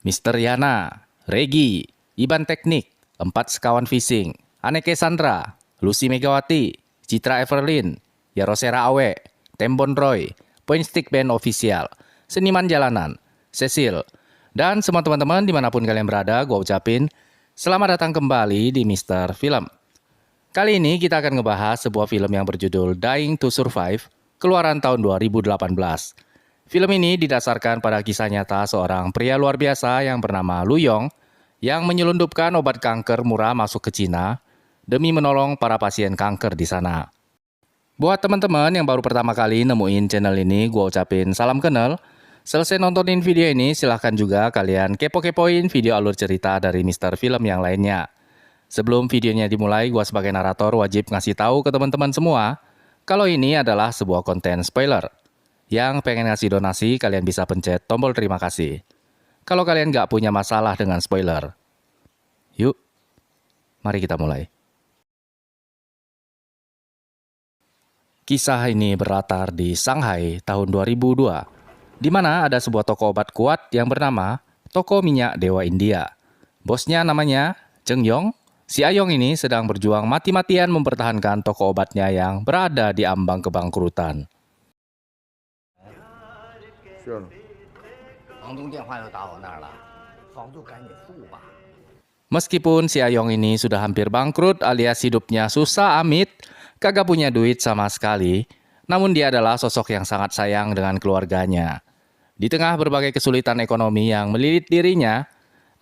Mister Yana, Regi, Iban Teknik, Empat Sekawan Fishing, Aneke Sandra, Lucy Megawati, Citra Everlyn, Yarosera Awe, Tembon Roy, Point Stick Band Official, Seniman Jalanan, Cecil, dan semua teman-teman dimanapun kalian berada, gue ucapin selamat datang kembali di Mister Film. Kali ini kita akan ngebahas sebuah film yang berjudul Dying to Survive, keluaran tahun 2018. Film ini didasarkan pada kisah nyata seorang pria luar biasa yang bernama Lu Yong yang menyelundupkan obat kanker murah masuk ke Cina demi menolong para pasien kanker di sana. Buat teman-teman yang baru pertama kali nemuin channel ini, gue ucapin salam kenal. Selesai nontonin video ini, silahkan juga kalian kepo-kepoin video alur cerita dari Mister Film yang lainnya. Sebelum videonya dimulai, gue sebagai narator wajib ngasih tahu ke teman-teman semua kalau ini adalah sebuah konten spoiler. Yang pengen ngasih donasi, kalian bisa pencet tombol terima kasih. Kalau kalian nggak punya masalah dengan spoiler. Yuk, mari kita mulai. Kisah ini berlatar di Shanghai tahun 2002, di mana ada sebuah toko obat kuat yang bernama Toko Minyak Dewa India. Bosnya namanya Cheng Yong. Si Ayong ini sedang berjuang mati-matian mempertahankan toko obatnya yang berada di ambang kebangkrutan. Meskipun si Ayong ini sudah hampir bangkrut alias hidupnya susah amit, kagak punya duit sama sekali, namun dia adalah sosok yang sangat sayang dengan keluarganya. Di tengah berbagai kesulitan ekonomi yang melilit dirinya,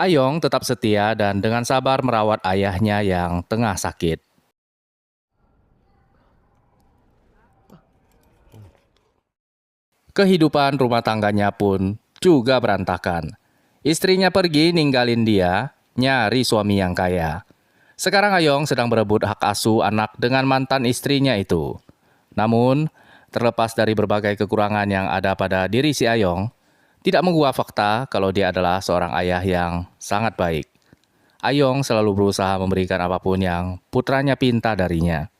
Ayong tetap setia dan dengan sabar merawat ayahnya yang tengah sakit. Kehidupan rumah tangganya pun juga berantakan. Istrinya pergi ninggalin dia, nyari suami yang kaya. Sekarang Ayong sedang berebut hak asuh anak dengan mantan istrinya itu. Namun, terlepas dari berbagai kekurangan yang ada pada diri si Ayong, tidak mengubah fakta kalau dia adalah seorang ayah yang sangat baik. Ayong selalu berusaha memberikan apapun yang putranya pinta darinya.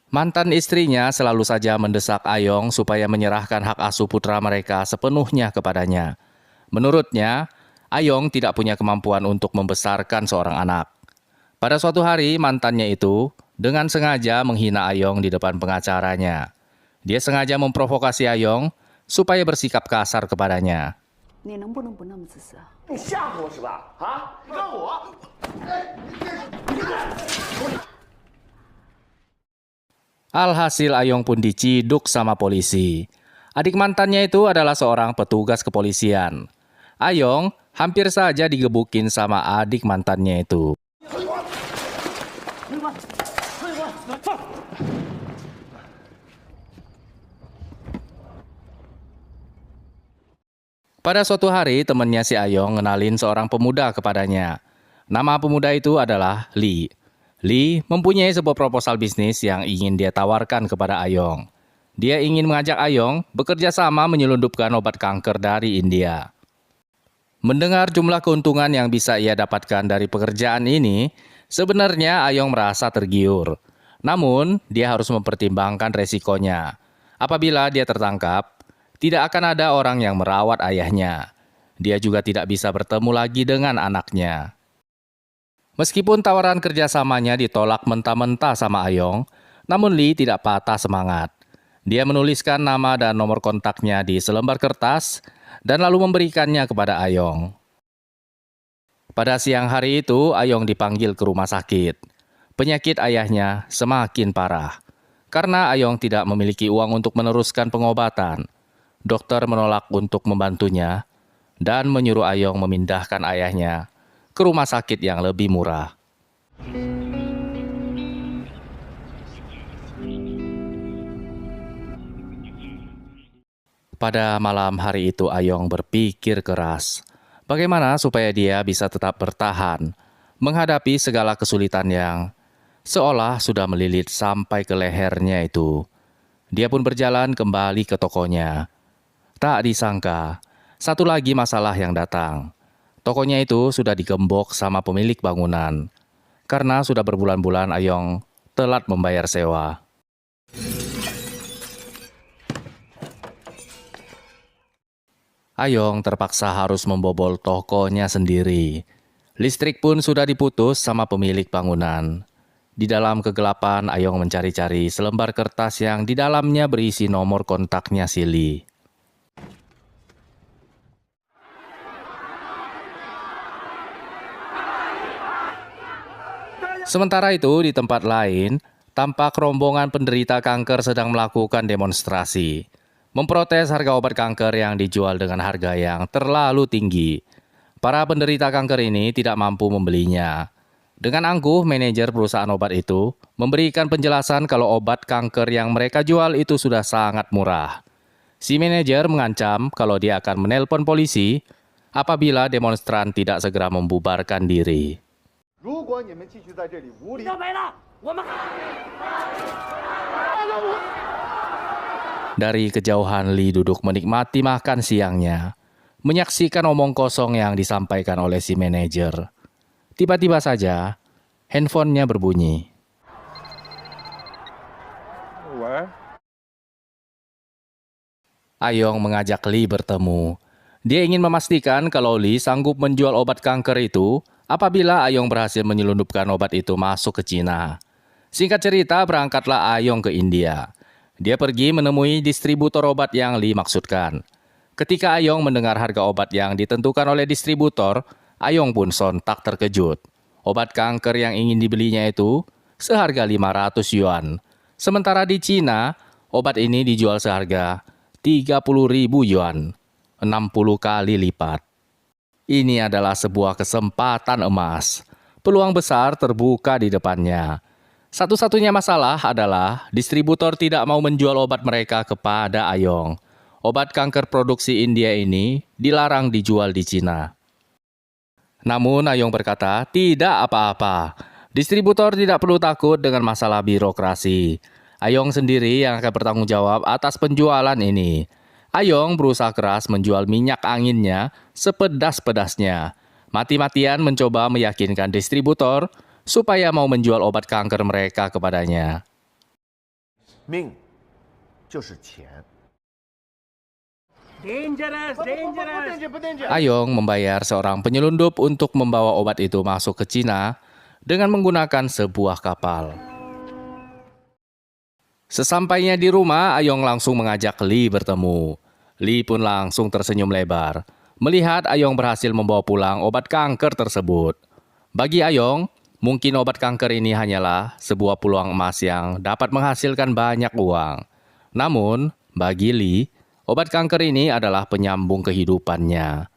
Mantan istrinya selalu saja mendesak Ayong supaya menyerahkan hak asuh putra mereka sepenuhnya kepadanya. Menurutnya, Ayong tidak punya kemampuan untuk membesarkan seorang anak. Pada suatu hari, mantannya itu dengan sengaja menghina Ayong di depan pengacaranya. Dia sengaja memprovokasi Ayong supaya bersikap kasar kepadanya. Alhasil Ayong pun diciduk sama polisi. Adik mantannya itu adalah seorang petugas kepolisian. Ayong hampir saja digebukin sama adik mantannya itu. Pada suatu hari, temannya si Ayong ngenalin seorang pemuda kepadanya. Nama pemuda itu adalah Lee. Lee mempunyai sebuah proposal bisnis yang ingin dia tawarkan kepada Ayong. Dia ingin mengajak Ayong bekerja sama menyelundupkan obat kanker dari India. Mendengar jumlah keuntungan yang bisa ia dapatkan dari pekerjaan ini, sebenarnya Ayong merasa tergiur. Namun, dia harus mempertimbangkan resikonya. Apabila dia tertangkap, tidak akan ada orang yang merawat ayahnya. Dia juga tidak bisa bertemu lagi dengan anaknya. Meskipun tawaran kerjasamanya ditolak mentah-mentah sama Ayong, namun Lee tidak patah semangat. Dia menuliskan nama dan nomor kontaknya di selembar kertas dan lalu memberikannya kepada Ayong. Pada siang hari itu, Ayong dipanggil ke rumah sakit. Penyakit ayahnya semakin parah. Karena Ayong tidak memiliki uang untuk meneruskan pengobatan, dokter menolak untuk membantunya dan menyuruh Ayong memindahkan ayahnya ke rumah sakit yang lebih murah. Pada malam hari itu Ayong berpikir keras, bagaimana supaya dia bisa tetap bertahan menghadapi segala kesulitan yang seolah sudah melilit sampai ke lehernya itu. Dia pun berjalan kembali ke tokonya. Tak disangka, satu lagi masalah yang datang. Tokonya itu sudah digembok sama pemilik bangunan. Karena sudah berbulan-bulan Ayong telat membayar sewa. Ayong terpaksa harus membobol tokonya sendiri. Listrik pun sudah diputus sama pemilik bangunan. Di dalam kegelapan, Ayong mencari-cari selembar kertas yang di dalamnya berisi nomor kontaknya si Lee. Sementara itu, di tempat lain, tampak rombongan penderita kanker sedang melakukan demonstrasi, memprotes harga obat kanker yang dijual dengan harga yang terlalu tinggi. Para penderita kanker ini tidak mampu membelinya. Dengan angkuh, manajer perusahaan obat itu memberikan penjelasan kalau obat kanker yang mereka jual itu sudah sangat murah. Si manajer mengancam kalau dia akan menelpon polisi apabila demonstran tidak segera membubarkan diri. Dari kejauhan Lee duduk menikmati makan siangnya, menyaksikan omong kosong yang disampaikan oleh si manajer. Tiba-tiba saja, handphonenya berbunyi. Ayong mengajak Lee bertemu. Dia ingin memastikan kalau Lee sanggup menjual obat kanker itu apabila Ayong berhasil menyelundupkan obat itu masuk ke Cina. Singkat cerita, berangkatlah Ayong ke India. Dia pergi menemui distributor obat yang Lee maksudkan. Ketika Ayong mendengar harga obat yang ditentukan oleh distributor, Ayong pun sontak terkejut. Obat kanker yang ingin dibelinya itu seharga 500 yuan. Sementara di Cina, obat ini dijual seharga 30.000 yuan, 60 kali lipat. Ini adalah sebuah kesempatan emas. Peluang besar terbuka di depannya. Satu-satunya masalah adalah distributor tidak mau menjual obat mereka kepada Ayong. Obat kanker produksi India ini dilarang dijual di Cina. Namun Ayong berkata, tidak apa-apa. Distributor tidak perlu takut dengan masalah birokrasi. Ayong sendiri yang akan bertanggung jawab atas penjualan ini. Ayong berusaha keras menjual minyak anginnya sepedas-pedasnya. Mati-matian mencoba meyakinkan distributor supaya mau menjual obat kanker mereka kepadanya. Ming, 就是钱. Ayong membayar seorang penyelundup untuk membawa obat itu masuk ke Cina dengan menggunakan sebuah kapal. Sesampainya di rumah, Ayong langsung mengajak Lee bertemu. Lee pun langsung tersenyum lebar melihat Ayong berhasil membawa pulang obat kanker tersebut. Bagi Ayong, mungkin obat kanker ini hanyalah sebuah peluang emas yang dapat menghasilkan banyak uang. Namun, bagi Lee, obat kanker ini adalah penyambung kehidupannya.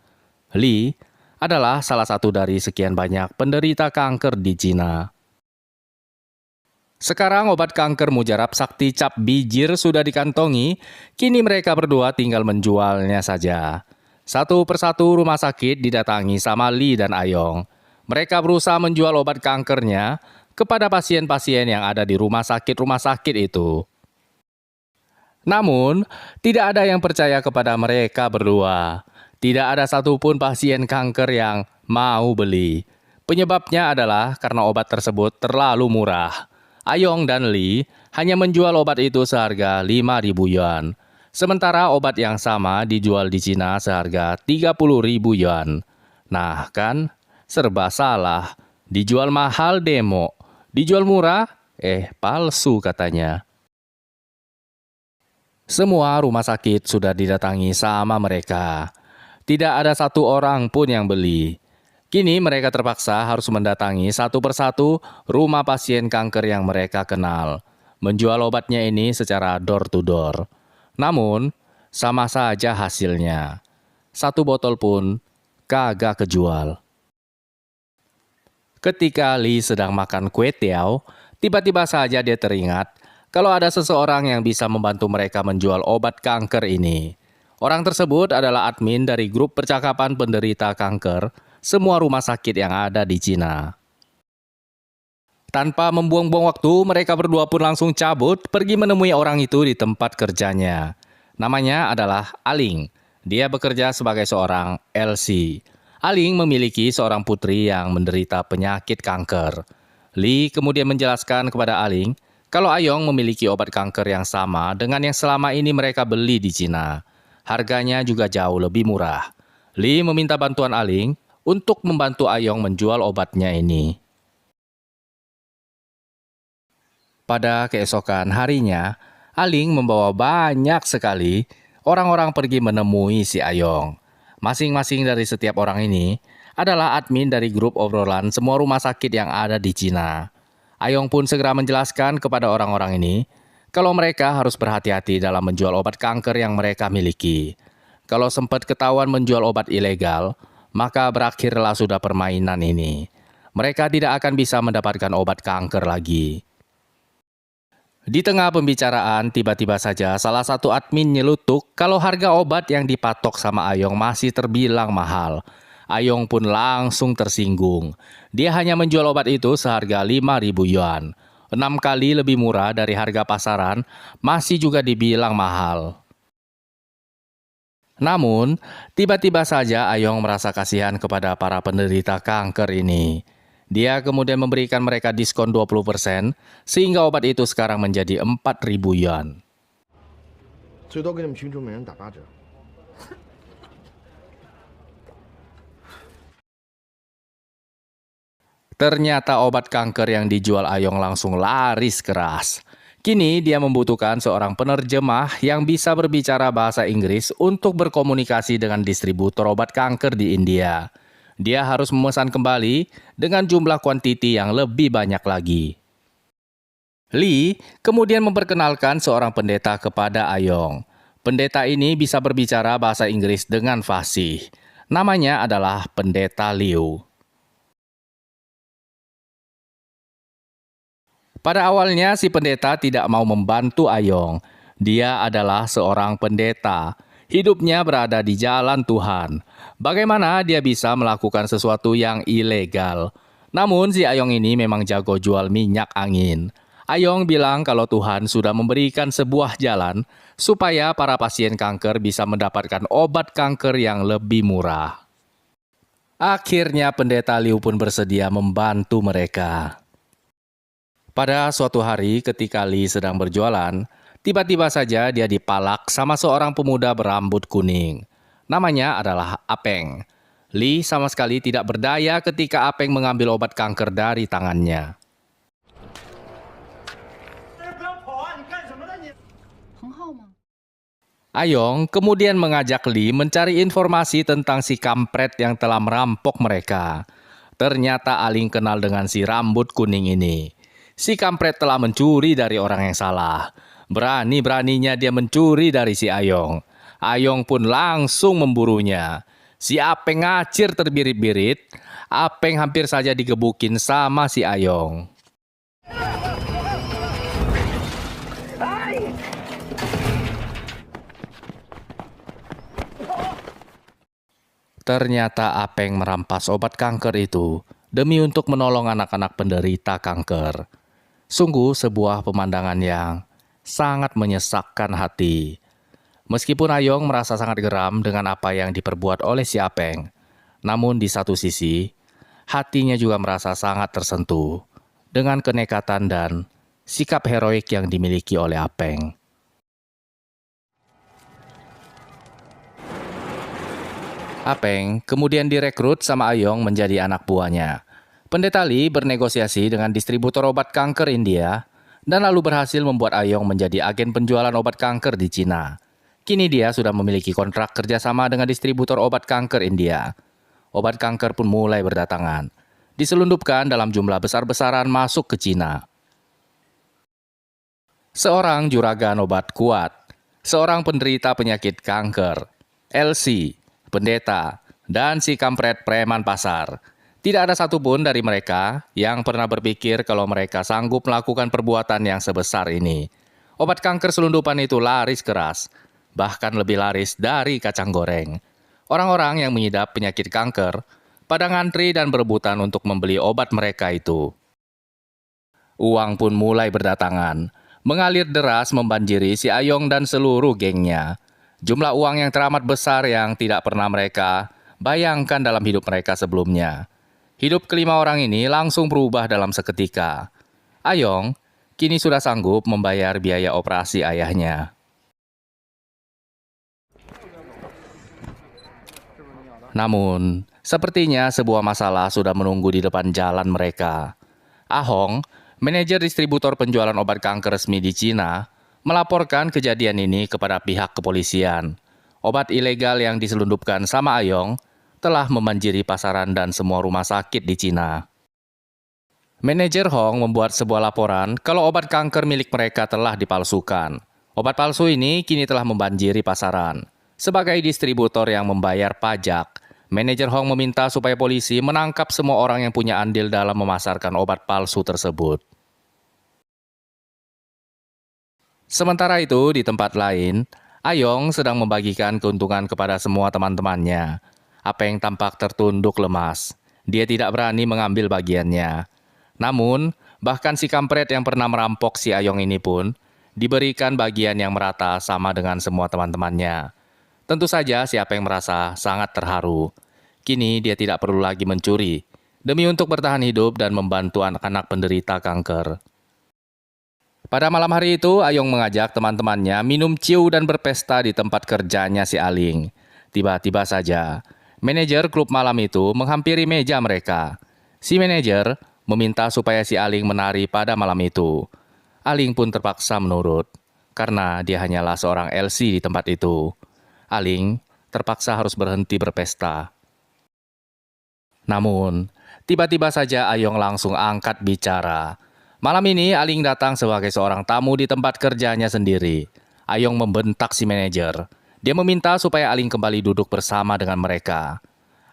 Lee adalah salah satu dari sekian banyak penderita kanker di Cina. Sekarang obat kanker mujarab sakti cap bijir sudah dikantongi, kini mereka berdua tinggal menjualnya saja. Satu persatu rumah sakit didatangi sama Lee dan Ayong. Mereka berusaha menjual obat kankernya kepada pasien-pasien yang ada di rumah sakit itu. Namun, tidak ada yang percaya kepada mereka berdua. Tidak ada satupun pasien kanker yang mau beli. Penyebabnya adalah karena obat tersebut terlalu murah. Ayong dan Lee hanya menjual obat itu seharga 5.000 yuan. Sementara obat yang sama dijual di Cina seharga 30.000 yuan. Nah kan, serba salah. Dijual mahal demo. Dijual murah, palsu katanya. Semua rumah sakit sudah didatangi sama mereka. Tidak ada satu orang pun yang beli. Kini mereka terpaksa harus mendatangi satu persatu rumah pasien kanker yang mereka kenal. Menjual obatnya ini secara door to door. Namun, sama saja hasilnya. Satu botol pun kagak kejual. Ketika Lee sedang makan kue tiao, tiba-tiba saja dia teringat kalau ada seseorang yang bisa membantu mereka menjual obat kanker ini. Orang tersebut adalah admin dari grup percakapan penderita kanker semua rumah sakit yang ada di Cina. Tanpa membuang-buang waktu, mereka berdua pun langsung cabut pergi menemui orang itu di tempat kerjanya. Namanya adalah Aling. Dia bekerja sebagai seorang LC. Aling memiliki seorang putri yang menderita penyakit kanker. Lee kemudian menjelaskan kepada Aling kalau Ayong memiliki obat kanker yang sama dengan yang selama ini mereka beli di Cina. Harganya juga jauh lebih murah. Li meminta bantuan Aling untuk membantu Ayong menjual obatnya ini. Pada keesokan harinya, Aling membawa banyak sekali orang-orang pergi menemui si Ayong. Masing-masing dari setiap orang ini adalah admin dari grup obrolan semua rumah sakit yang ada di Cina. Ayong pun segera menjelaskan kepada orang-orang ini kalau mereka harus berhati-hati dalam menjual obat kanker yang mereka miliki. Kalau sempat ketahuan menjual obat ilegal, maka berakhirlah sudah permainan ini. Mereka tidak akan bisa mendapatkan obat kanker lagi. Di tengah pembicaraan, tiba-tiba saja salah satu admin nyelutuk kalau harga obat yang dipatok sama Ayong masih terbilang mahal. Ayong pun langsung tersinggung. Dia hanya menjual obat itu seharga 5.000 yuan. 6 kali lebih murah dari harga pasaran, masih juga dibilang mahal. Namun, tiba-tiba saja Ayong merasa kasihan kepada para penderita kanker ini. Dia kemudian memberikan mereka diskon 20%, sehingga obat itu sekarang menjadi 4.000 yuan. 最多给你们群主每人打8折。Ternyata obat kanker yang dijual Ayong langsung laris keras. Kini dia membutuhkan seorang penerjemah yang bisa berbicara bahasa Inggris untuk berkomunikasi dengan distributor obat kanker di India. Dia harus memesan kembali dengan jumlah kuantiti yang lebih banyak lagi. Li kemudian memperkenalkan seorang pendeta kepada Ayong. Pendeta ini bisa berbicara bahasa Inggris dengan fasih. Namanya adalah Pendeta Liu. Pada awalnya si pendeta tidak mau membantu Ayong. Dia adalah seorang pendeta. Hidupnya berada di jalan Tuhan. Bagaimana dia bisa melakukan sesuatu yang ilegal? Namun si Ayong ini memang jago jual minyak angin. Ayong bilang kalau Tuhan sudah memberikan sebuah jalan supaya para pasien kanker bisa mendapatkan obat kanker yang lebih murah. Akhirnya pendeta Liu pun bersedia membantu mereka. Pada suatu hari ketika Li sedang berjualan, tiba-tiba saja dia dipalak sama seorang pemuda berambut kuning. Namanya adalah Apeng. Li sama sekali tidak berdaya ketika Apeng mengambil obat kanker dari tangannya. Ayong kemudian mengajak Li mencari informasi tentang si kampret yang telah merampok mereka. Ternyata Aling kenal dengan si rambut kuning ini. Si kampret telah mencuri dari orang yang salah. Berani-beraninya dia mencuri dari si Ayong. Ayong pun langsung memburunya. Si Apeng ngacir terbirit-birit. Apeng hampir saja digebukin sama si Ayong. Ternyata Apeng merampas obat kanker itu demi untuk menolong anak-anak penderita kanker. Sungguh sebuah pemandangan yang sangat menyesakkan hati. Meskipun Ayong merasa sangat geram dengan apa yang diperbuat oleh si Apeng, namun di satu sisi, hatinya juga merasa sangat tersentuh dengan kenekatan dan sikap heroik yang dimiliki oleh Apeng. Apeng kemudian direkrut sama Ayong menjadi anak buahnya. Pendeta Li bernegosiasi dengan distributor obat kanker India dan lalu berhasil membuat Ayong menjadi agen penjualan obat kanker di Cina. Kini dia sudah memiliki kontrak kerjasama dengan distributor obat kanker India. Obat kanker pun mulai berdatangan, diselundupkan dalam jumlah besar-besaran masuk ke Cina. Seorang juragan obat kuat, seorang penderita penyakit kanker, LC, pendeta, dan si kampret preman pasar. Tidak ada satupun dari mereka yang pernah berpikir kalau mereka sanggup melakukan perbuatan yang sebesar ini. Obat kanker selundupan itu laris keras, bahkan lebih laris dari kacang goreng. Orang-orang yang mengidap penyakit kanker pada ngantri dan berebutan untuk membeli obat mereka itu. Uang pun mulai berdatangan, mengalir deras membanjiri si Ayong dan seluruh gengnya. Jumlah uang yang teramat besar yang tidak pernah mereka bayangkan dalam hidup mereka sebelumnya. Hidup kelima orang ini langsung berubah dalam seketika. Ayong kini sudah sanggup membayar biaya operasi ayahnya. Namun, sepertinya sebuah masalah sudah menunggu di depan jalan mereka. Ahong, manajer distributor penjualan obat kanker resmi di Cina, melaporkan kejadian ini kepada pihak kepolisian. Obat ilegal yang diselundupkan sama Ayong telah membanjiri pasaran dan semua rumah sakit di Cina. Manajer Hong membuat sebuah laporan kalau obat kanker milik mereka telah dipalsukan. Obat palsu ini kini telah membanjiri pasaran. Sebagai distributor yang membayar pajak, manajer Hong meminta supaya polisi menangkap semua orang yang punya andil dalam memasarkan obat palsu tersebut. Sementara itu, di tempat lain, Ayong sedang membagikan keuntungan kepada semua teman-temannya. Apeng tampak tertunduk lemas. Dia tidak berani mengambil bagiannya. Namun, bahkan si kampret yang pernah merampok si Ayong ini pun diberikan bagian yang merata sama dengan semua teman-temannya. Tentu saja si Apeng merasa sangat terharu. Kini dia tidak perlu lagi mencuri demi untuk bertahan hidup dan membantu anak-anak penderita kanker. Pada malam hari itu, Ayong mengajak teman-temannya minum ciu dan berpesta di tempat kerjanya si Aling. Tiba-tiba saja, manajer klub malam itu menghampiri meja mereka. Si manajer meminta supaya si Aling menari pada malam itu. Aling pun terpaksa menurut, karena dia hanyalah seorang LC di tempat itu. Aling terpaksa harus berhenti berpesta. Namun, tiba-tiba saja Ayong langsung angkat bicara. Malam ini Aling datang sebagai seorang tamu di tempat kerjanya sendiri. Ayong membentak si manajer. Dia meminta supaya Aling kembali duduk bersama dengan mereka.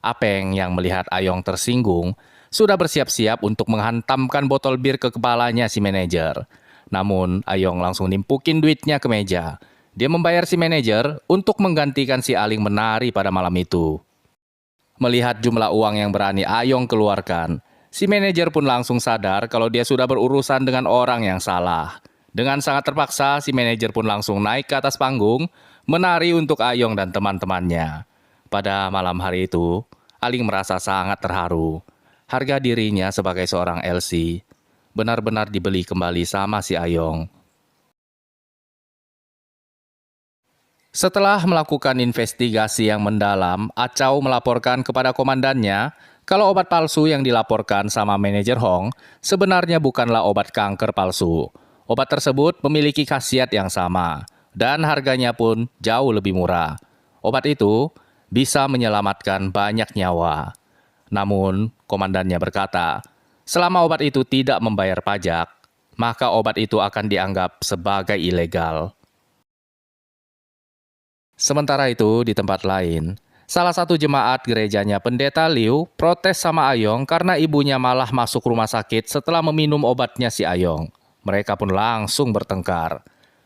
Apeng yang melihat Ayong tersinggung, sudah bersiap-siap untuk menghantamkan botol bir ke kepalanya si manajer. Namun, Ayong langsung nimpukin duitnya ke meja. Dia membayar si manajer untuk menggantikan si Aling menari pada malam itu. Melihat jumlah uang yang berani Ayong keluarkan, si manajer pun langsung sadar kalau dia sudah berurusan dengan orang yang salah. Dengan sangat terpaksa, si manajer pun langsung naik ke atas panggung, menari untuk Ayong dan teman-temannya. Pada malam hari itu, Aling merasa sangat terharu. Harga dirinya sebagai seorang LC benar-benar dibeli kembali sama si Ayong. Setelah melakukan investigasi yang mendalam, Acau melaporkan kepada komandannya kalau obat palsu yang dilaporkan sama manajer Hong sebenarnya bukanlah obat kanker palsu. Obat tersebut memiliki khasiat yang sama dan harganya pun jauh lebih murah. Obat itu bisa menyelamatkan banyak nyawa. Namun, komandannya berkata, selama obat itu tidak membayar pajak, maka obat itu akan dianggap sebagai ilegal. Sementara itu, di tempat lain, salah satu jemaat gerejanya Pendeta Liu protes sama Ayong karena ibunya malah masuk rumah sakit setelah meminum obatnya si Ayong. Mereka pun langsung bertengkar.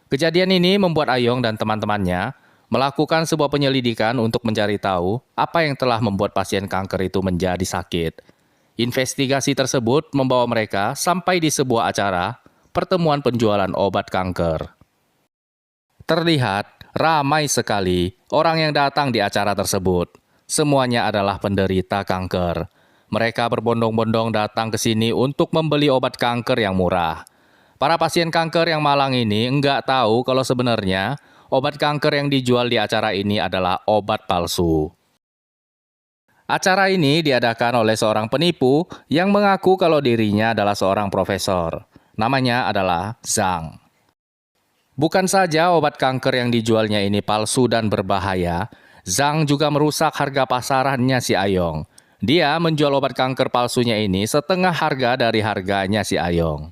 Kejadian ini membuat Ayong dan teman-temannya melakukan sebuah penyelidikan untuk mencari tahu apa yang telah membuat pasien kanker itu menjadi sakit. Investigasi tersebut membawa mereka sampai di sebuah acara pertemuan penjualan obat kanker. Terlihat ramai sekali orang yang datang di acara tersebut. Semuanya adalah penderita kanker. Mereka berbondong-bondong datang ke sini untuk membeli obat kanker yang murah. Para pasien kanker yang malang ini enggak tahu kalau sebenarnya obat kanker yang dijual di acara ini adalah obat palsu. Acara ini diadakan oleh seorang penipu yang mengaku kalau dirinya adalah seorang profesor. Namanya adalah Zhang. Bukan saja obat kanker yang dijualnya ini palsu dan berbahaya, Zhang juga merusak harga pasarannya si Ayong. Dia menjual obat kanker palsunya ini setengah harga dari harganya si Ayong.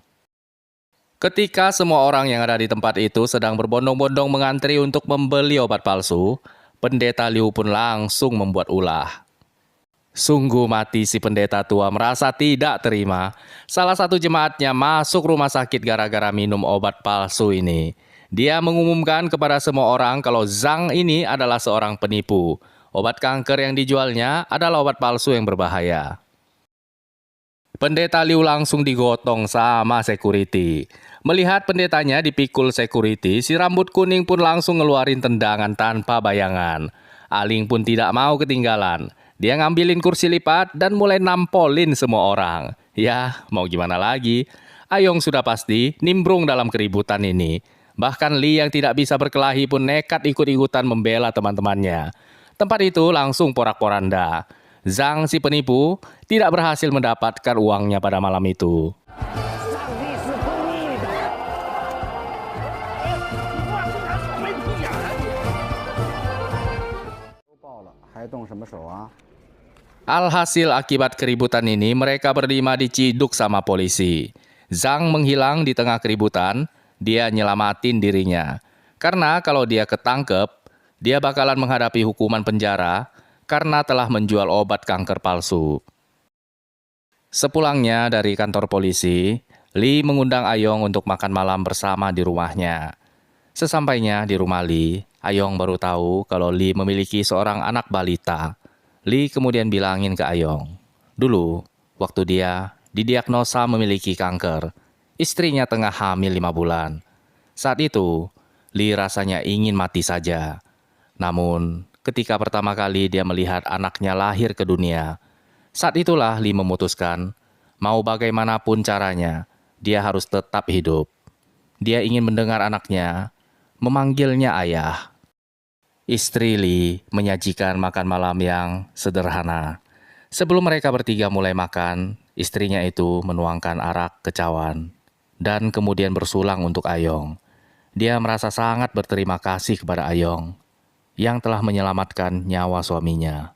Ketika semua orang yang ada di tempat itu sedang berbondong-bondong mengantri untuk membeli obat palsu, Pendeta Liu pun langsung membuat ulah. Sungguh mati si pendeta tua merasa tidak terima. Salah satu jemaatnya masuk rumah sakit gara-gara minum obat palsu ini. Dia mengumumkan kepada semua orang kalau Zhang ini adalah seorang penipu. Obat kanker yang dijualnya adalah obat palsu yang berbahaya. Pendeta Liu langsung digotong sama security. Melihat pendetanya dipikul security, si rambut kuning pun langsung ngeluarin tendangan tanpa bayangan. Aling pun tidak mau ketinggalan. Dia ngambilin kursi lipat dan mulai nampolin semua orang. Ya, mau gimana lagi? Ayong sudah pasti nimbrung dalam keributan ini. Bahkan Li yang tidak bisa berkelahi pun nekat ikut-ikutan membela teman-temannya. Tempat itu langsung porak-poranda. Zhang si penipu tidak berhasil mendapatkan uangnya pada malam itu. 还动什么手啊？ Alhasil akibat keributan ini mereka berlima diciduk sama polisi. Zhang menghilang di tengah keributan, dia nyelamatin dirinya. Karena kalau dia ketangkep, dia bakalan menghadapi hukuman penjara karena telah menjual obat kanker palsu. Sepulangnya dari kantor polisi, Li mengundang Ayong untuk makan malam bersama di rumahnya. Sesampainya di rumah Li, Ayong baru tahu kalau Li memiliki seorang anak balita. Li kemudian bilangin ke Ayong, dulu waktu dia didiagnosa memiliki kanker, istrinya tengah hamil 5 bulan. Saat itu, Li rasanya ingin mati saja. Namun, ketika pertama kali dia melihat anaknya lahir ke dunia, saat itulah Li memutuskan, mau bagaimanapun caranya, dia harus tetap hidup. Dia ingin mendengar anaknya memanggilnya ayah. Istri Li menyajikan makan malam yang sederhana. Sebelum mereka bertiga mulai makan, istrinya itu menuangkan arak ke cawan dan kemudian bersulang untuk Ayong. Dia merasa sangat berterima kasih kepada Ayong yang telah menyelamatkan nyawa suaminya.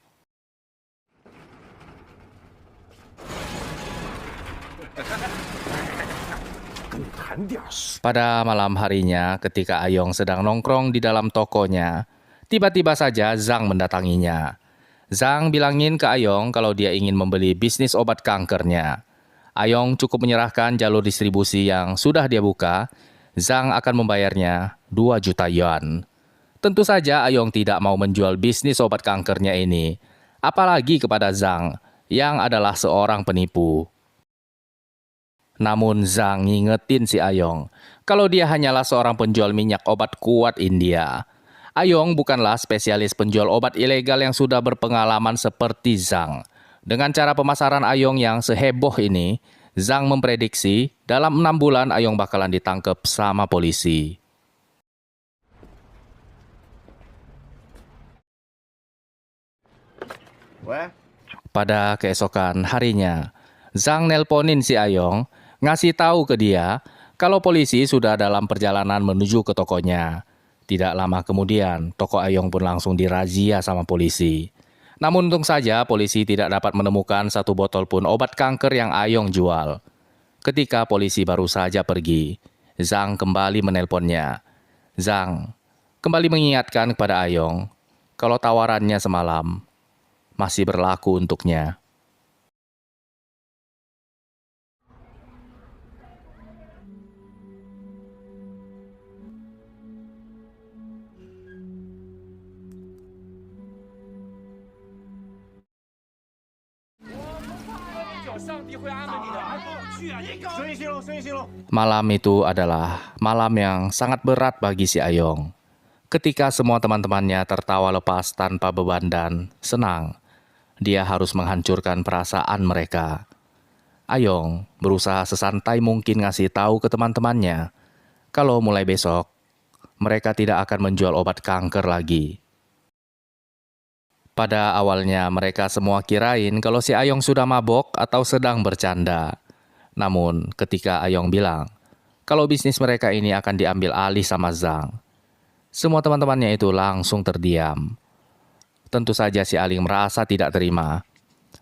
Pada malam harinya, ketika Ayong sedang nongkrong di dalam tokonya, tiba-tiba saja Zhang mendatanginya. Zhang bilangin ke Ayong kalau dia ingin membeli bisnis obat kankernya. Ayong cukup menyerahkan jalur distribusi yang sudah dia buka. Zhang akan membayarnya 2 juta yuan. Tentu saja Ayong tidak mau menjual bisnis obat kankernya ini, apalagi kepada Zhang yang adalah seorang penipu. Namun Zhang ngingetin si Ayong kalau dia hanyalah seorang penjual minyak obat kuat India. Ayong bukanlah spesialis penjual obat ilegal yang sudah berpengalaman seperti Zhang. Dengan cara pemasaran Ayong yang seheboh ini, Zhang memprediksi dalam 6 bulan Ayong bakalan ditangkap sama polisi. Pada keesokan harinya, Zhang nelponin si Ayong, ngasih tahu ke dia kalau polisi sudah dalam perjalanan menuju ke tokonya. Tidak lama kemudian, toko Ayong pun langsung dirazia sama polisi. Namun untung saja polisi tidak dapat menemukan 1 botol pun obat kanker yang Ayong jual. Ketika polisi baru saja pergi, Zhang kembali menelponnya. Zhang kembali mengingatkan kepada Ayong kalau tawarannya semalam masih berlaku untuknya. Malam itu adalah malam yang sangat berat bagi si Ayong. Ketika semua teman-temannya tertawa lepas tanpa beban dan senang, dia harus menghancurkan perasaan mereka. Ayong berusaha sesantai mungkin ngasih tahu ke teman-temannya kalau mulai besok mereka tidak akan menjual obat kanker lagi. Pada awalnya mereka semua kirain kalau si Ayong sudah mabok atau sedang bercanda. Namun ketika Ayong bilang kalau bisnis mereka ini akan diambil alih sama Zhang, semua teman-temannya itu langsung terdiam. Tentu saja si Aling merasa tidak terima.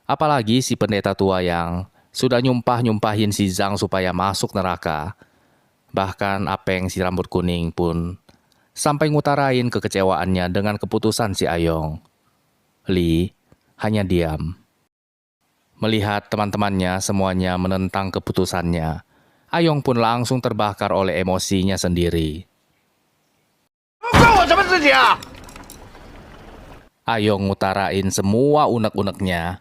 Apalagi si pendeta tua yang sudah nyumpahin si Zhang supaya masuk neraka. Bahkan Apeng si rambut kuning pun sampai ngutarain kekecewaannya dengan keputusan si Ayong. Li hanya diam. Melihat teman-temannya semuanya menentang keputusannya, Ayong pun langsung terbakar oleh emosinya sendiri. Ayong ngutarain semua unek-uneknya.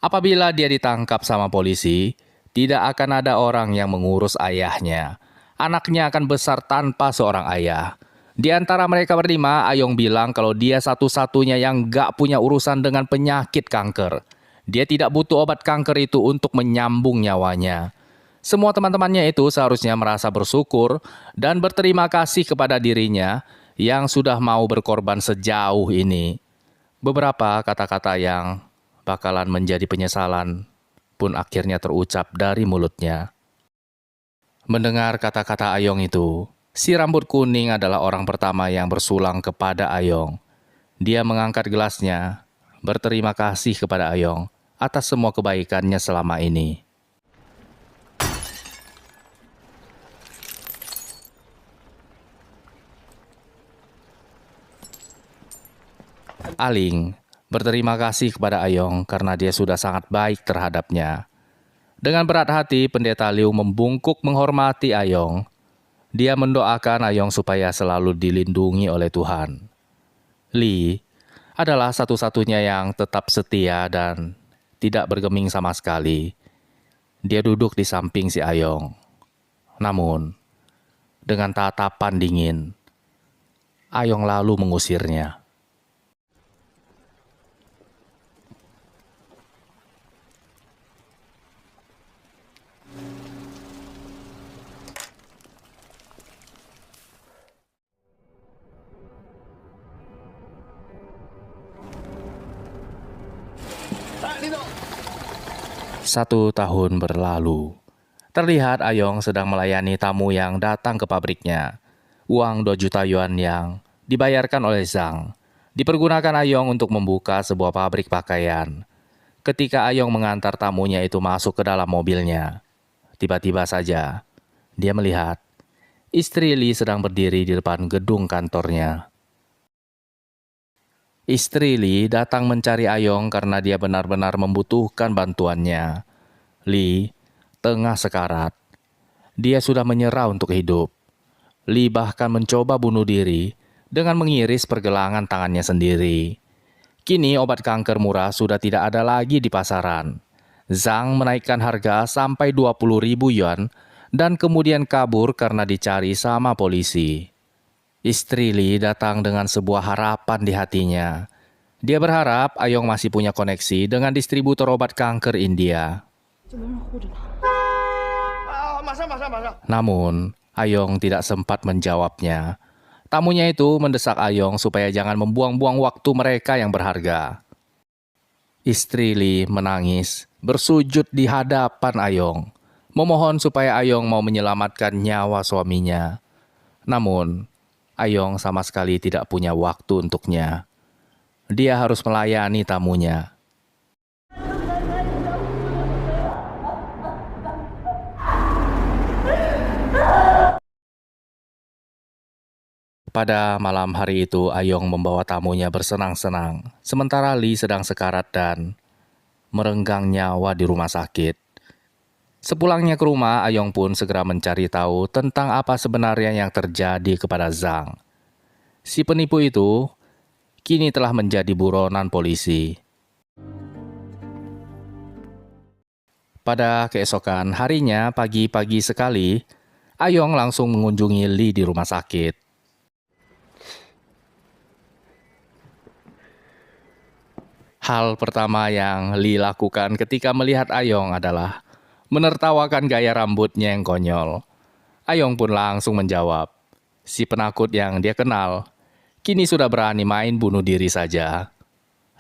Apabila dia ditangkap sama polisi, tidak akan ada orang yang mengurus ayahnya. Anaknya akan besar tanpa seorang ayah. Di antara mereka berlima, Ayong bilang kalau dia satu-satunya yang gak punya urusan dengan penyakit kanker. Dia tidak butuh obat kanker itu untuk menyambung nyawanya. Semua teman-temannya itu seharusnya merasa bersyukur dan berterima kasih kepada dirinya yang sudah mau berkorban sejauh ini. Beberapa kata-kata yang bakalan menjadi penyesalan pun akhirnya terucap dari mulutnya. Mendengar kata-kata Ayong itu, si rambut kuning adalah orang pertama yang bersulang kepada Ayong. Dia mengangkat gelasnya, berterima kasih kepada Ayong atas semua kebaikannya selama ini. Aling berterima kasih kepada Ayong karena dia sudah sangat baik terhadapnya. Dengan berat hati, Pendeta Liu membungkuk menghormati Ayong. Dia mendoakan Ayong supaya selalu dilindungi oleh Tuhan. Li adalah satu-satunya yang tetap setia dan tidak bergeming sama sekali. Dia duduk di samping si Ayong. Namun, dengan tatapan dingin, Ayong lalu mengusirnya. Satu tahun berlalu. Terlihat Ayong sedang melayani tamu yang datang ke pabriknya. Uang 2 juta yuan yang dibayarkan oleh Zhang dipergunakan Ayong untuk membuka sebuah pabrik pakaian. Ketika Ayong mengantar tamunya itu masuk ke dalam mobilnya, tiba-tiba saja dia melihat istri Li sedang berdiri di depan gedung kantornya. Istri Li datang mencari Ayong karena dia benar-benar membutuhkan bantuannya. Li tengah sekarat. Dia sudah menyerah untuk hidup. Li bahkan mencoba bunuh diri dengan mengiris pergelangan tangannya sendiri. Kini obat kanker murah sudah tidak ada lagi di pasaran. Zhang menaikkan harga sampai 20.000 yuan dan kemudian kabur karena dicari sama polisi. Istri Li datang dengan sebuah harapan di hatinya. Dia berharap Ayong masih punya koneksi dengan distributor obat kanker India. Namun, Ayong tidak sempat menjawabnya. Tamunya itu mendesak Ayong supaya jangan membuang-buang waktu mereka yang berharga. Istri Li menangis, bersujud di hadapan Ayong, memohon supaya Ayong mau menyelamatkan nyawa suaminya. Namun, Ayong sama sekali tidak punya waktu untuknya. Dia harus melayani tamunya. Pada malam hari itu, Ayong membawa tamunya bersenang-senang, sementara Li sedang sekarat dan merenggang nyawa di rumah sakit. Sepulangnya ke rumah, Ayong pun segera mencari tahu tentang apa sebenarnya yang terjadi kepada Zhang. Si penipu itu kini telah menjadi buronan polisi. Pada keesokan harinya, pagi-pagi sekali, Ayong langsung mengunjungi Li di rumah sakit. Hal pertama yang Li lakukan ketika melihat Ayong adalah menertawakan gaya rambutnya yang konyol. Ayong pun langsung menjawab, si penakut yang dia kenal kini sudah berani main bunuh diri saja.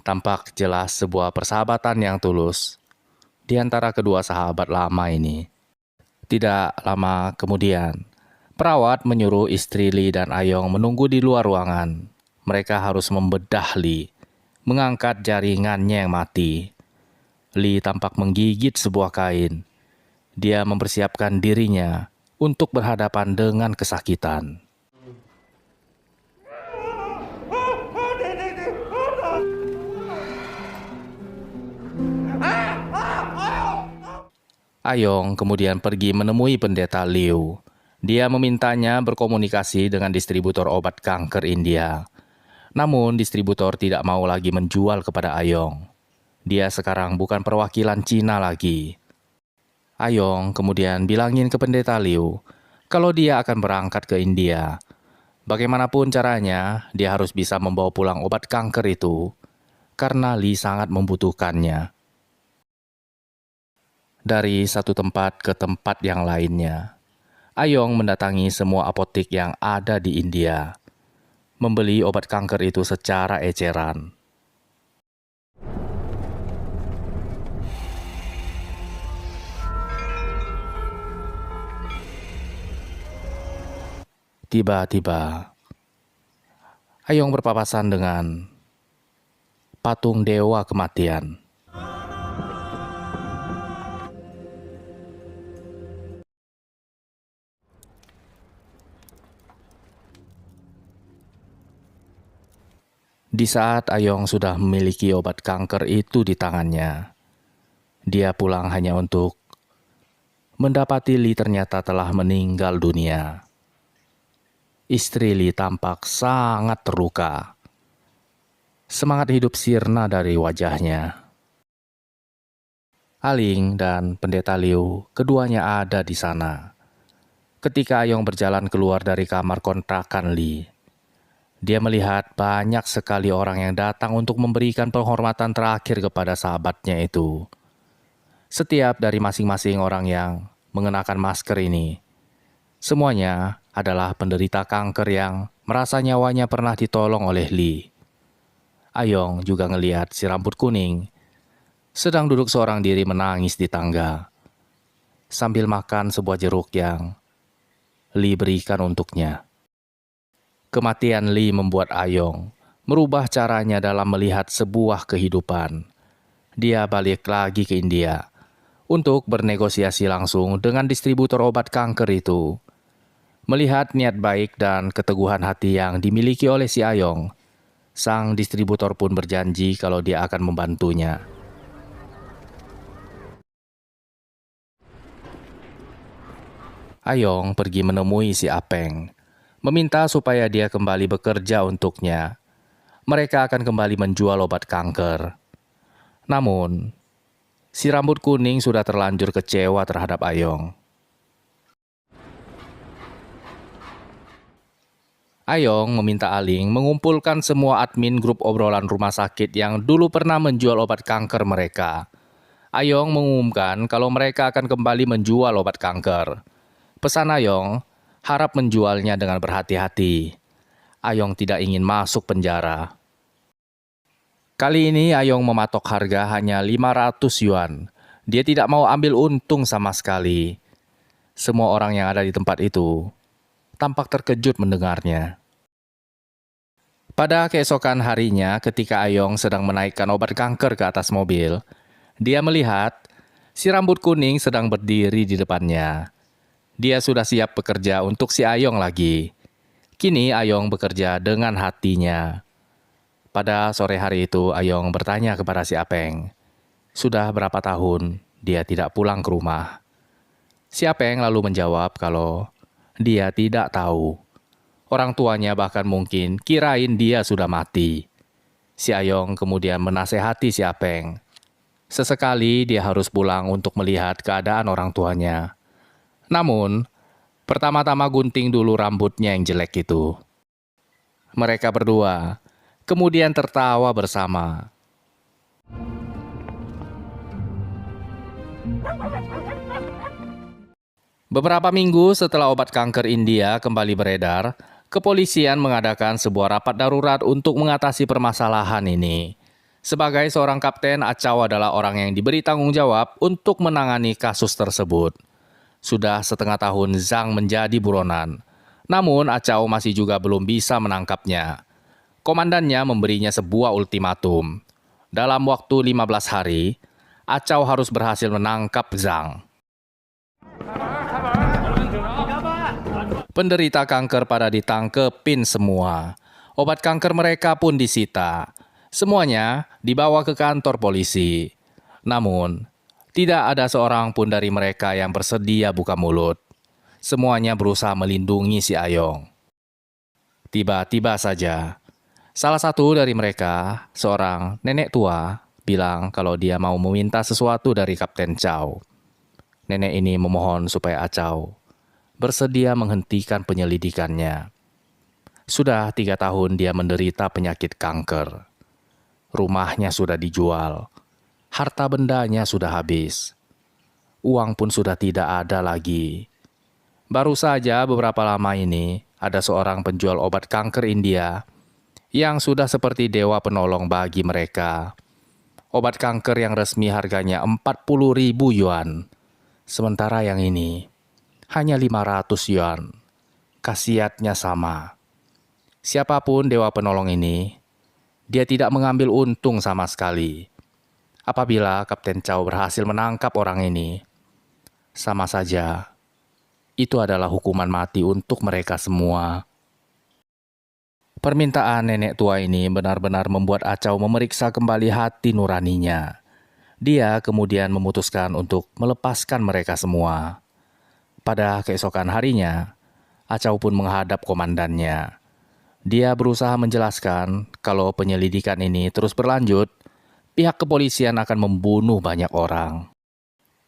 Tampak jelas sebuah persahabatan yang tulus di antara kedua sahabat lama ini. Tidak lama kemudian, perawat menyuruh istri Li dan Ayong menunggu di luar ruangan. Mereka harus membedah Li, mengangkat jaringannya yang mati. Li tampak menggigit sebuah kain. Dia mempersiapkan dirinya untuk berhadapan dengan kesakitan. Ayong kemudian pergi menemui Pendeta Liu. Dia memintanya berkomunikasi dengan distributor obat kanker India. Namun distributor tidak mau lagi menjual kepada Ayong. Dia sekarang bukan perwakilan Cina lagi. Ayong kemudian bilangin ke Pendeta Liu kalau dia akan berangkat ke India. Bagaimanapun caranya, dia harus bisa membawa pulang obat kanker itu karena Li sangat membutuhkannya. Dari satu tempat ke tempat yang lainnya, Ayong mendatangi semua apotek yang ada di India, membeli obat kanker itu secara eceran. Tiba-tiba, Ayong berpapasan dengan patung dewa kematian. Di saat Ayong sudah memiliki obat kanker itu di tangannya, dia pulang hanya untuk mendapati Li ternyata telah meninggal dunia. Istri Li tampak sangat terluka. Semangat hidup sirna dari wajahnya. Aling dan Pendeta Liu, keduanya ada di sana. Ketika Ayong berjalan keluar dari kamar kontrakan Li, dia melihat banyak sekali orang yang datang untuk memberikan penghormatan terakhir kepada sahabatnya itu. Setiap dari masing-masing orang yang mengenakan masker ini, semuanya adalah penderita kanker yang merasa nyawanya pernah ditolong oleh Li. Ayong juga ngelihat si rambut kuning sedang duduk seorang diri menangis di tangga, sambil makan sebuah jeruk yang Li berikan untuknya. Kematian Li membuat Ayong merubah caranya dalam melihat sebuah kehidupan. Dia balik lagi ke India untuk bernegosiasi langsung dengan distributor obat kanker itu. Melihat niat baik dan keteguhan hati yang dimiliki oleh si Ayong, sang distributor pun berjanji kalau dia akan membantunya. Ayong pergi menemui si Apeng, meminta supaya dia kembali bekerja untuknya. Mereka akan kembali menjual obat kanker. Namun, si rambut kuning sudah terlanjur kecewa terhadap Ayong. Ayong meminta Aling mengumpulkan semua admin grup obrolan rumah sakit yang dulu pernah menjual obat kanker mereka. Ayong mengumumkan kalau mereka akan kembali menjual obat kanker. Pesan Ayong, harap menjualnya dengan berhati-hati. Ayong tidak ingin masuk penjara. Kali ini Ayong mematok harga hanya 500 yuan. Dia tidak mau ambil untung sama sekali. Semua orang yang ada di tempat itu tampak terkejut mendengarnya. Pada keesokan harinya, ketika Ayong sedang menaikkan obat kanker ke atas mobil, dia melihat si rambut kuning sedang berdiri di depannya. Dia sudah siap bekerja untuk si Ayong lagi. Kini Ayong bekerja dengan hatinya. Pada sore hari itu Ayong bertanya kepada si Apeng, sudah berapa tahun dia tidak pulang ke rumah. Si Apeng lalu menjawab kalau dia tidak tahu. Orang tuanya bahkan mungkin kirain dia sudah mati. Si Ayong kemudian menasehati si Apeng. Sesekali dia harus pulang untuk melihat keadaan orang tuanya. Namun, pertama-tama gunting dulu rambutnya yang jelek itu. Mereka berdua kemudian tertawa bersama. Beberapa minggu setelah obat kanker India kembali beredar, kepolisian mengadakan sebuah rapat darurat untuk mengatasi permasalahan ini. Sebagai seorang kapten, Acau adalah orang yang diberi tanggung jawab untuk menangani kasus tersebut. Sudah setengah tahun Zhang menjadi buronan. Namun Acau masih juga belum bisa menangkapnya. Komandannya memberinya sebuah ultimatum. Dalam waktu 15 hari, Acau harus berhasil menangkap Zhang. Penderita kanker pada ditangkepin semua. Obat kanker mereka pun disita. Semuanya dibawa ke kantor polisi. Namun, tidak ada seorang pun dari mereka yang bersedia buka mulut. Semuanya berusaha melindungi si Ayong. Tiba-tiba saja, salah satu dari mereka, seorang nenek tua, bilang kalau dia mau meminta sesuatu dari Kapten Chow. Nenek ini memohon supaya Acau bersedia menghentikan penyelidikannya. Sudah 3 tahun dia menderita penyakit kanker. Rumahnya sudah dijual. Harta bendanya sudah habis. Uang pun sudah tidak ada lagi. Baru saja beberapa lama ini, ada seorang penjual obat kanker India yang sudah seperti dewa penolong bagi mereka. Obat kanker yang resmi harganya 40.000 yuan. Sementara yang ini hanya 500 yuan. khasiatnya sama. Siapapun dewa penolong ini, dia tidak mengambil untung sama sekali. Apabila Kapten Chow berhasil menangkap orang ini, sama saja itu adalah hukuman mati untuk mereka semua. Permintaan nenek tua ini benar-benar membuat Acau memeriksa kembali hati nuraninya. Dia kemudian memutuskan untuk melepaskan mereka semua. Pada keesokan harinya, Acau pun menghadap komandannya. Dia berusaha menjelaskan kalau penyelidikan ini terus berlanjut, pihak kepolisian akan membunuh banyak orang.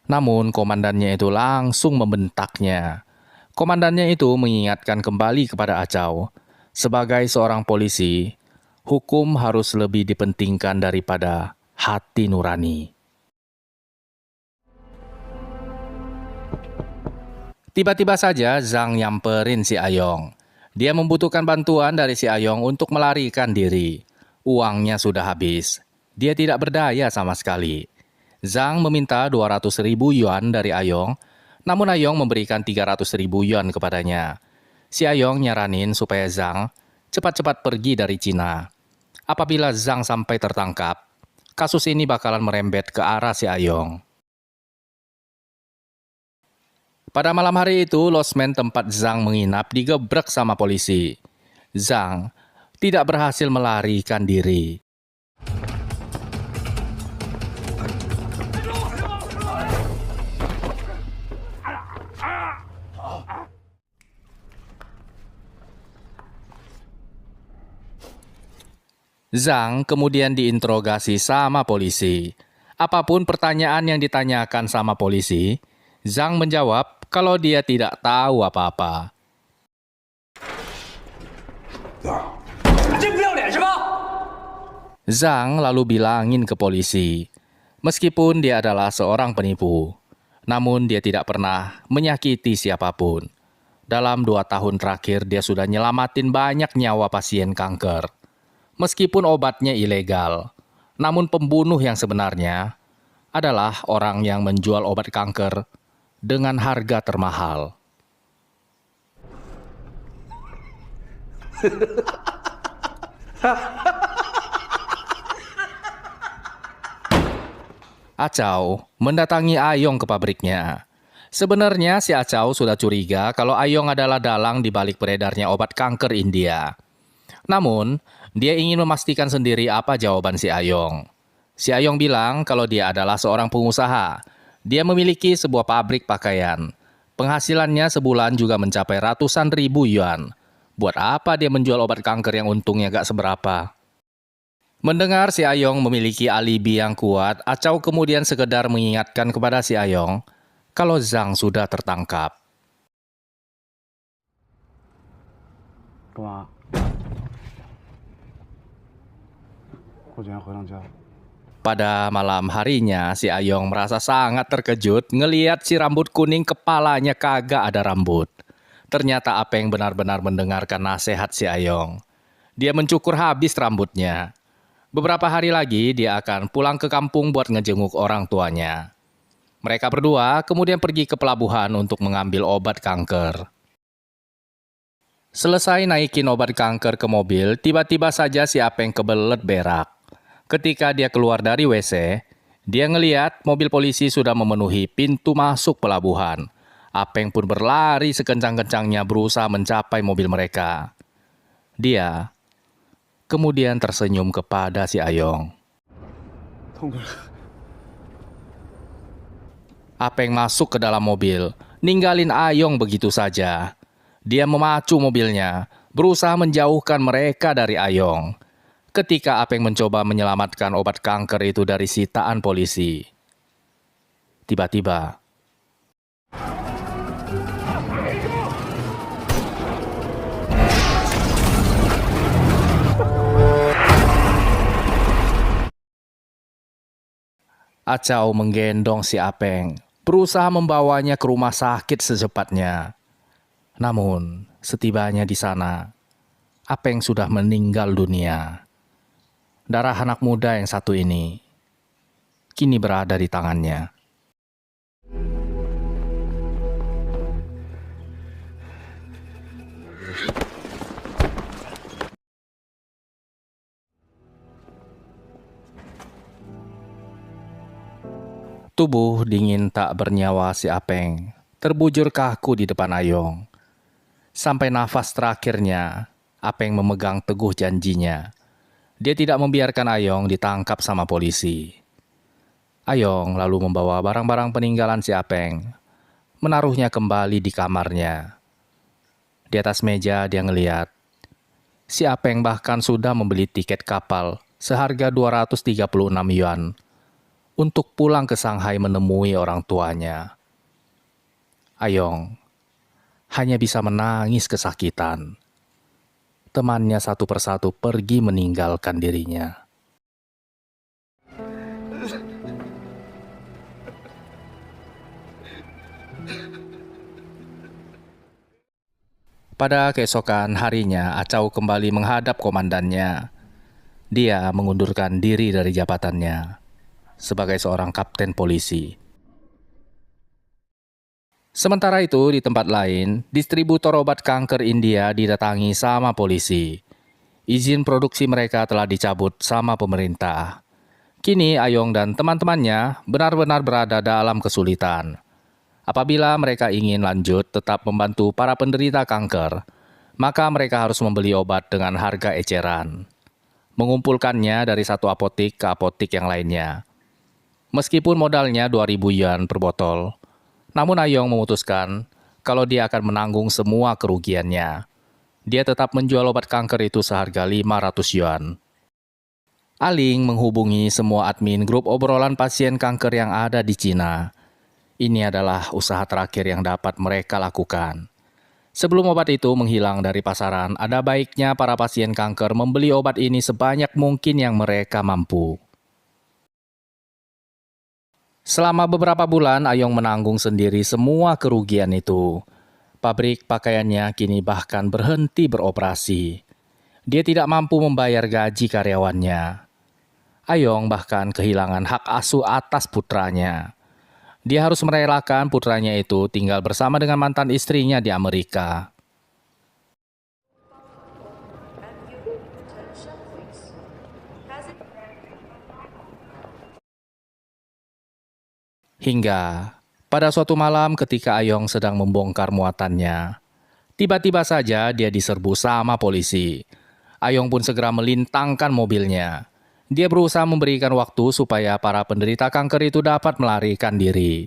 Namun komandannya itu langsung membentaknya. Komandannya itu mengingatkan kembali kepada Acau, sebagai seorang polisi, hukum harus lebih dipentingkan daripada hati nurani. Tiba-tiba saja Zhang nyamperin si Ayong. Dia membutuhkan bantuan dari si Ayong untuk melarikan diri. Uangnya sudah habis. Dia tidak berdaya sama sekali. Zhang meminta 200.000 yuan dari Ayong, namun Ayong memberikan 300.000 yuan kepadanya. Si Ayong nyaranin supaya Zhang cepat-cepat pergi dari Cina. Apabila Zhang sampai tertangkap, kasus ini bakalan merembet ke arah si Ayong. Pada malam hari itu, losmen tempat Zhang menginap digebrek sama polisi. Zhang tidak berhasil melarikan diri. Zhang kemudian diinterogasi sama polisi. Apapun pertanyaan yang ditanyakan sama polisi, Zhang menjawab kalau dia tidak tahu apa-apa. Zhang lalu bilangin ke polisi, meskipun dia adalah seorang penipu, namun dia tidak pernah menyakiti siapapun. Dalam 2 tahun terakhir dia sudah nyelamatin banyak nyawa pasien kanker. Meskipun obatnya ilegal, namun pembunuh yang sebenarnya adalah orang yang menjual obat kanker dengan harga termahal. Acau mendatangi Ayong ke pabriknya. Sebenarnya si Acau sudah curiga kalau Ayong adalah dalang di balik beredarnya obat kanker India. Namun, dia ingin memastikan sendiri apa jawaban si Ayong. Si Ayong bilang kalau dia adalah seorang pengusaha. Dia memiliki sebuah pabrik pakaian. Penghasilannya sebulan juga mencapai ratusan ribu yuan. Buat apa dia menjual obat kanker yang untungnya gak seberapa? Mendengar si Ayong memiliki alibi yang kuat, Acau kemudian sekedar mengingatkan kepada si Ayong kalau Zhang sudah tertangkap. Pada malam harinya, si Ayong merasa sangat terkejut ngeliat si rambut kuning kepalanya kagak ada rambut. Ternyata Apeng benar-benar mendengarkan nasihat si Ayong. Dia mencukur habis rambutnya. Beberapa hari lagi dia akan pulang ke kampung buat ngejenguk orang tuanya. Mereka berdua kemudian pergi ke pelabuhan untuk mengambil obat kanker. Selesai naikin obat kanker ke mobil, tiba-tiba saja si Apeng kebelet berak. Ketika dia keluar dari WC, dia ngeliat mobil polisi sudah memenuhi pintu masuk pelabuhan. Apeng pun berlari sekencang-kencangnya berusaha mencapai mobil mereka. Dia kemudian tersenyum kepada si Ayong. Apeng masuk ke dalam mobil, ninggalin Ayong begitu saja. Dia memacu mobilnya, berusaha menjauhkan mereka dari Ayong. Ketika Apeng mencoba menyelamatkan obat kanker itu dari sitaan polisi, tiba-tiba Acau menggendong si Apeng, berusaha membawanya ke rumah sakit secepatnya. Namun, setibanya di sana, Apeng sudah meninggal dunia. Darah anak muda yang satu ini kini berada di tangannya. Tubuh dingin tak bernyawa si Apeng terbujur kaku di depan Ayong. Sampai nafas terakhirnya, Apeng memegang teguh janjinya. Dia tidak membiarkan Ayong ditangkap sama polisi. Ayong lalu membawa barang-barang peninggalan si Apeng, menaruhnya kembali di kamarnya. Di atas meja dia ngeliat, si Apeng bahkan sudah membeli tiket kapal seharga 236 yuan untuk pulang ke Shanghai menemui orang tuanya. Ayong hanya bisa menangis kesakitan. Temannya satu persatu pergi meninggalkan dirinya. Pada keesokan harinya, Acau kembali menghadap komandannya. Dia mengundurkan diri dari jabatannya sebagai seorang kapten polisi. Sementara itu, di tempat lain, distributor obat kanker India didatangi sama polisi. Izin produksi mereka telah dicabut sama pemerintah. Kini Ayong dan teman-temannya benar-benar berada dalam kesulitan. Apabila mereka ingin lanjut tetap membantu para penderita kanker, maka mereka harus membeli obat dengan harga eceran. Mengumpulkannya dari satu apotik ke apotik yang lainnya. Meskipun modalnya 2.000 yuan per botol, namun Ayong memutuskan kalau dia akan menanggung semua kerugiannya. Dia tetap menjual obat kanker itu seharga 500 yuan. Aling menghubungi semua admin grup obrolan pasien kanker yang ada di Cina. Ini adalah usaha terakhir yang dapat mereka lakukan. Sebelum obat itu menghilang dari pasaran, ada baiknya para pasien kanker membeli obat ini sebanyak mungkin yang mereka mampu. Selama beberapa bulan, Ayong menanggung sendiri semua kerugian itu. Pabrik pakaiannya kini bahkan berhenti beroperasi. Dia tidak mampu membayar gaji karyawannya. Ayong bahkan kehilangan hak asuh atas putranya. Dia harus merelakan putranya itu tinggal bersama dengan mantan istrinya di Amerika. Hingga pada suatu malam ketika Ayong sedang membongkar muatannya, tiba-tiba saja dia diserbu sama polisi. Ayong pun segera melintangkan mobilnya. Dia berusaha memberikan waktu supaya para penderita kanker itu dapat melarikan diri.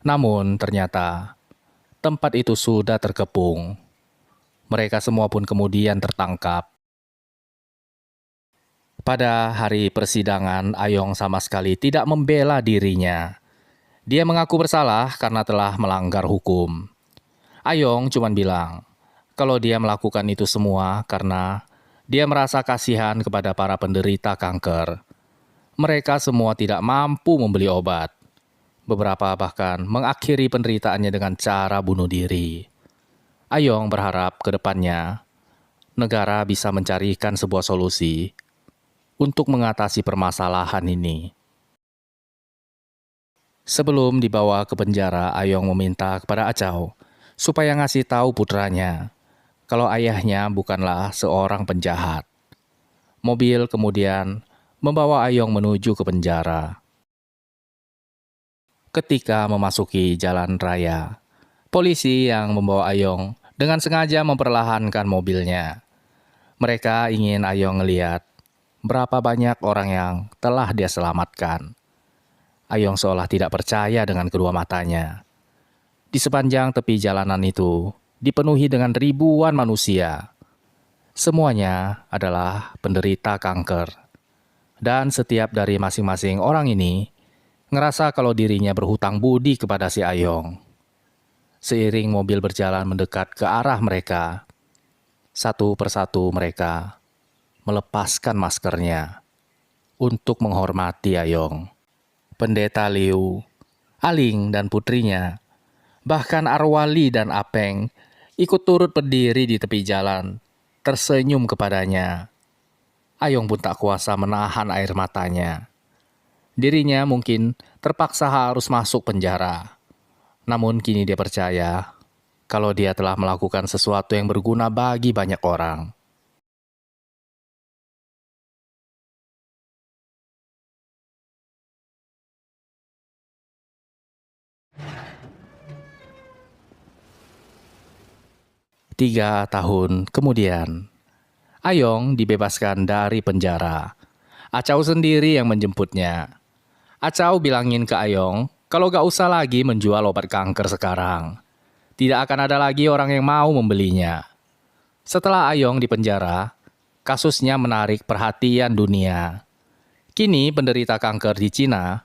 Namun ternyata tempat itu sudah terkepung. Mereka semua pun kemudian tertangkap. Pada hari persidangan, Ayong sama sekali tidak membela dirinya. Dia mengaku bersalah karena telah melanggar hukum. Ayong cuma bilang kalau dia melakukan itu semua karena dia merasa kasihan kepada para penderita kanker. Mereka semua tidak mampu membeli obat. Beberapa bahkan mengakhiri penderitaannya dengan cara bunuh diri. Ayong berharap ke depannya negara bisa mencarikan sebuah solusi untuk mengatasi permasalahan ini. Sebelum dibawa ke penjara, Ayong meminta kepada Acau supaya ngasih tahu putranya kalau ayahnya bukanlah seorang penjahat. Mobil kemudian membawa Ayong menuju ke penjara. Ketika memasuki jalan raya, polisi yang membawa Ayong dengan sengaja memperlahankan mobilnya. Mereka ingin Ayong ngeliat berapa banyak orang yang telah dia selamatkan. Ayong seolah tidak percaya dengan kedua matanya. Di sepanjang tepi jalanan itu dipenuhi dengan ribuan manusia. Semuanya adalah penderita kanker. Dan setiap dari masing-masing orang ini ngerasa kalau dirinya berhutang budi kepada si Ayong. Seiring mobil berjalan mendekat ke arah mereka, satu persatu mereka melepaskan maskernya untuk menghormati Ayong. Pendeta Liu, Aling dan putrinya, bahkan Arwali dan Apeng ikut turut berdiri di tepi jalan, tersenyum kepadanya. Ayong pun tak kuasa menahan air matanya. Dirinya mungkin terpaksa harus masuk penjara. Namun kini dia percaya kalau dia telah melakukan sesuatu yang berguna bagi banyak orang. 3 tahun kemudian, Ayong dibebaskan dari penjara. Acau sendiri yang menjemputnya. Acau bilangin ke Ayong kalau gak usah lagi menjual obat kanker sekarang. Tidak akan ada lagi orang yang mau membelinya. Setelah Ayong di penjara, kasusnya menarik perhatian dunia. Kini penderita kanker di Cina,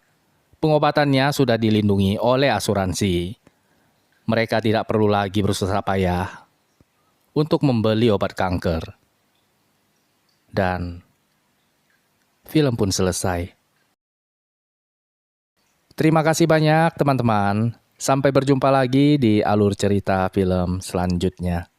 pengobatannya sudah dilindungi oleh asuransi. Mereka tidak perlu lagi bersusah payah untuk membeli obat kanker. Dan film pun selesai. Terima kasih banyak teman-teman. Sampai berjumpa lagi di alur cerita film selanjutnya.